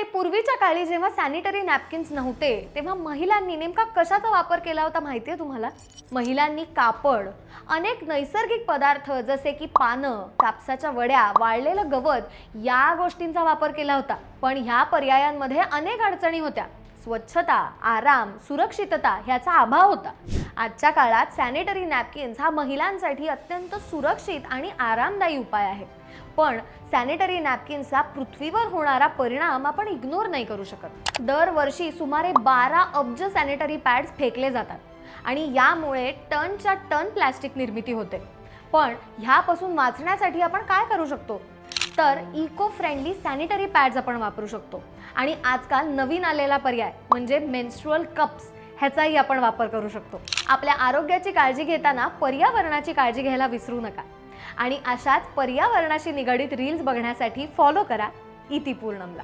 आणि पूर्वीच्या काळी जेव्हा सॅनिटरी नॅपकिन्स नव्हते तेव्हा महिलांनी नेमका कशाचा वापर केला होता माहिती आहे तुम्हाला? महिलांनी कापड, अनेक नैसर्गिक पदार्थ जसे की पानं, कापसाच्या वड्या, वाळलेलं गवत या गोष्टींचा वापर केला होता. पण ह्या पर्यायांमध्ये अनेक अडचणी होत्या. स्वच्छता, आराम, सुरक्षितता ह्याचा अभाव होता. आजच्या काळात सॅनिटरी नॅपकिन्स हा महिलांसाठी अत्यंत सुरक्षित आणि आरामदायी उपाय आहे. पण सॅनिटरी नॅपकिन्सचा पृथ्वीवर होणारा परिणाम आपण इग्नोर नाही करू शकत. दरवर्षी सुमारे 12 अब्ज सॅनिटरी पॅड्स फेकले जातात आणि यामुळे टनच्या टन प्लास्टिक निर्मिती होते. पण ह्यापासून वाचण्यासाठी आपण काय करू शकतो? तर इको फ्रेंडली सॅनिटरी पॅड्स आपण वापरू शकतो. आणि आजकाल नवीन आलेला पर्याय म्हणजे मेन्स्ट्रुअल कप्स ह्याचाही आपण वापर करू शकतो. आपल्या आरोग्याची काळजी घेताना पर्यावरणाची काळजी घ्यायला विसरू नका. आणि अशाच पर्यावरणाशी निगडित रील्स बघण्यासाठी फॉलो करा इतिपूर्णमला.